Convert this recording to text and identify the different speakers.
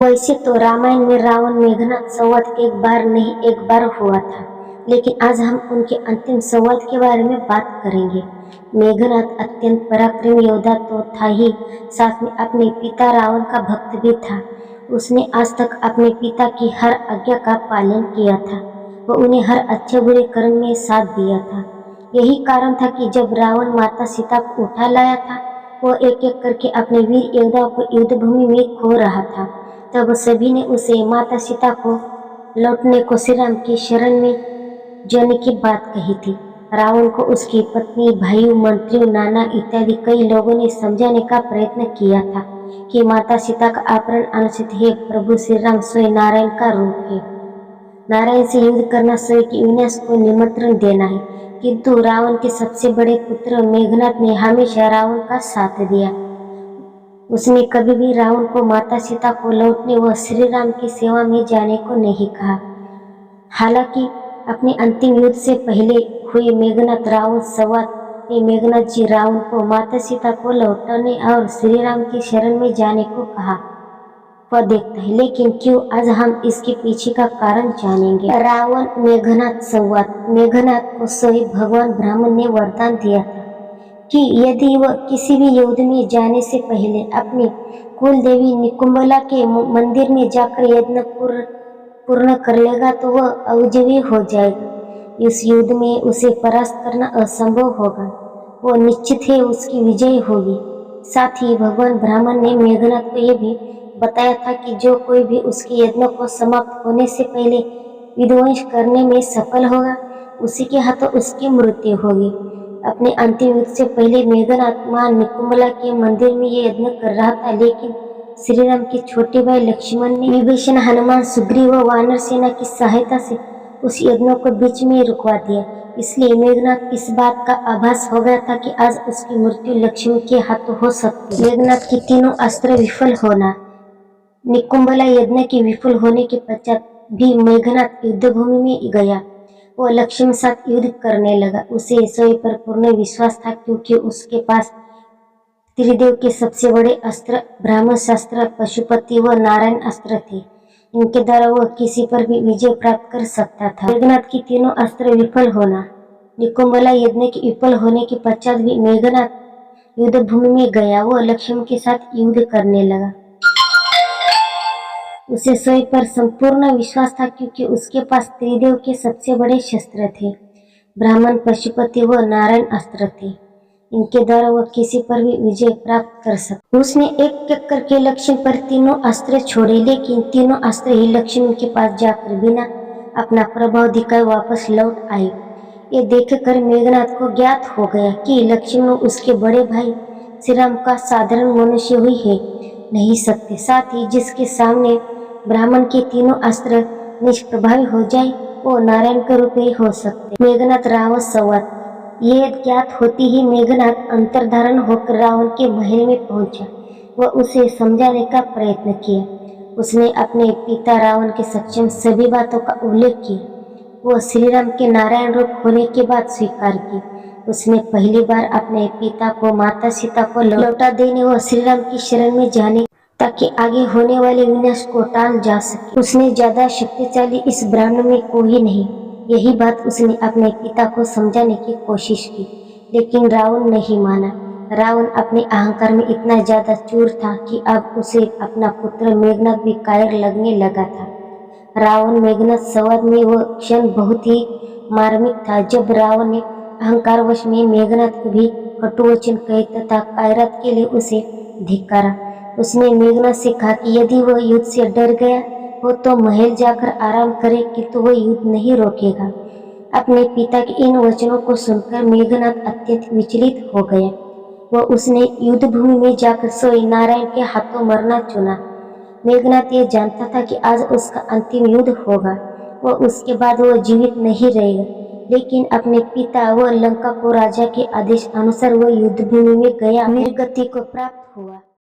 Speaker 1: वैसे तो रामायण में रावण मेघनाद संवाद एक बार नहीं एक बार हुआ था, लेकिन आज हम उनके अंतिम संवाद के बारे में बात करेंगे। मेघनाद अत्यंत पराक्रमी योद्धा तो था ही, साथ में अपने पिता रावण का भक्त भी था। उसने आज तक अपने पिता की हर आज्ञा का पालन किया था। वो उन्हें हर अच्छे बुरे कर्म में साथ दिया था। यही कारण था कि जब रावण माता सीता को उठा लाया था, वो एक एक करके अपने वीर योद्धाओं को युद्ध भूमि में खो रहा था। तब सभी ने उसे माता सीता को लौटने को श्री राम की शरण में जाने की बात कही थी। रावण को उसकी पत्नी, भाइयों, मंत्रियों, नाना इत्यादि कई लोगों ने समझाने का प्रयत्न किया था कि माता सीता का अपहरण अनुचित है। प्रभु श्री राम स्वयं नारायण का रूप है। नारायण से युद्ध करना स्वयं के विनाश को निमंत्रण देना है। किंतु रावण के सबसे बड़े पुत्र मेघनाद ने हमेशा रावण का साथ दिया। उसने कभी भी रावण को माता सीता को लौटने व श्री राम की सेवा में जाने को नहीं कहा। हालांकि अपने अंतिम युद्ध से पहले हुए मेघनाद रावण संवाद में मेघनाद जी रावण को माता सीता को लौटने और श्री राम की शरण में जाने को कहा वह देखता है। लेकिन क्यों, आज हम इसके पीछे का कारण जानेंगे। रावण मेघनाद संवाद। मेघनाद को स्वयं भगवान ब्रह्मा ने वरदान दिया था कि यदि वह किसी भी युद्ध में जाने से पहले अपनी कुल देवी निकुंभला के मंदिर में जाकर यज्ञ पूर्ण कर लेगा तो वह अविजयी हो जाएगा। इस युद्ध में उसे परास्त करना असंभव होगा। वो निश्चित है उसकी विजय होगी। साथ ही भगवान ब्रह्मा ने मेघनाद को यह भी बताया था कि जो कोई भी उसके यज्ञ को समाप्त होने से पहले विध्वंस करने में सफल होगा, उसी के हाथों उसकी मृत्यु होगी। अपने अंतिम युद्ध से पहले मेघनाद मां निकुंभला के मंदिर में ये यज्ञ कर रहा था, लेकिन श्री राम के छोटे भाई लक्ष्मण ने विभीषण, हनुमान, सुग्रीव व वानर सेना की सहायता से उस यज्ञ को बीच में रुकवा दिया। इसलिए मेघनाद इस बात का आभास हो गया था कि आज उसकी मृत्यु लक्ष्मण के हाथों हो सकती है। मेघनाद के तीनों अस्त्र विफल होना। निकुंभला यज्ञ के विफल होने के पश्चात भी मेघनाद युद्ध भूमि में गया। वो लक्ष्मण साथ युद्ध करने लगा। उसे स्वयं पर पूर्ण विश्वास था, क्योंकि उसके पास त्रिदेव के सबसे बड़े अस्त्र ब्रह्मास्त्र, पशुपति व नारायण अस्त्र थे। इनके द्वारा वह किसी पर भी विजय प्राप्त कर सकता था। मेघनाद की तीनों अस्त्र विफल होना। निकुंभला यज्ञ के विफल होने के पश्चात भी मेघनाद युद्ध भूमि में गया। वो लक्ष्मण के साथ युद्ध करने लगा। उसे स्वयं पर संपूर्ण विश्वास था, क्योंकि उसके पास त्रिदेव के सबसे बड़े शस्त्र थे, ब्राह्मण, पशुपति व नारायण अस्त्र थे। इनके द्वारा वह किसी पर भी विजय प्राप्त कर सकता। उसने एक एक करके लक्ष्मण पर तीनों अस्त्र छोड़े, लेकिन तीनों अस्त्र ही लक्ष्मण के पास जाकर बिना अपना प्रभाव दिखाए वापस लौट आए। ये देखकर मेघनाद को ज्ञात हो गया कि लक्ष्मण उसके बड़े भाई श्री राम का साधारण मनुष्य हुई है नहीं सकते। साथ ही जिसके सामने ब्राह्मण के तीनों अस्त्र निष्प्रभावी हो जाए, वो नारायण के रूप में हो सकते। मेघनाद रावण संवाद। ये ज्ञात होती ही मेघनाद अंतर्धारण होकर रावण के महल में पहुंचा। वह उसे समझाने का प्रयत्न किया। उसने अपने पिता रावण के सक्षम सभी बातों का उल्लेख किया। वो श्री राम के नारायण रूप होने की बात स्वीकार की। उसने पहली बार अपने पिता को माता सीता को लौटा देने व श्री राम की शरण में जाने, ताकि आगे होने वाले विनाश को टाल जा सके। उसने ज्यादा शक्तिशाली इस ब्रह्मांड में कोई नहीं। यही बात उसने अपने पिता को समझाने की कोशिश की, लेकिन रावण नहीं माना। रावण अपने अहंकार में इतना ज्यादा चूर था कि अब उसे अपना पुत्र मेघनाद भी कायर लगने लगा था। रावण मेघनाद संवाद में वह क्षण बहुत ही मार्मिक था, जब रावण ने अहंकारवश में मेघनाद को भी कटुवचन कहे तथा कायरत के लिए उसे धिक्कारा। उसने मेघनाद से कहा कि यदि वह युद्ध से डर गया हो तो महल जाकर आराम करे, किंतु वह युद्ध नहीं रोकेगा। अपने पिता के इन वचनों को सुनकर मेघनाद अत्यंत विचलित हो गया। वह उसने युद्ध भूमि में जाकर स्वयं नारायण के हाथों मरना चुना। मेघनाद ये जानता था कि आज उसका अंतिम युद्ध होगा। वह उसके बाद वह जीवित नहीं रहेगा, लेकिन अपने पिता व लंका को राजा के आदेश अनुसार वह युद्ध भूमि में गया, वीर गति को प्राप्त हुआ।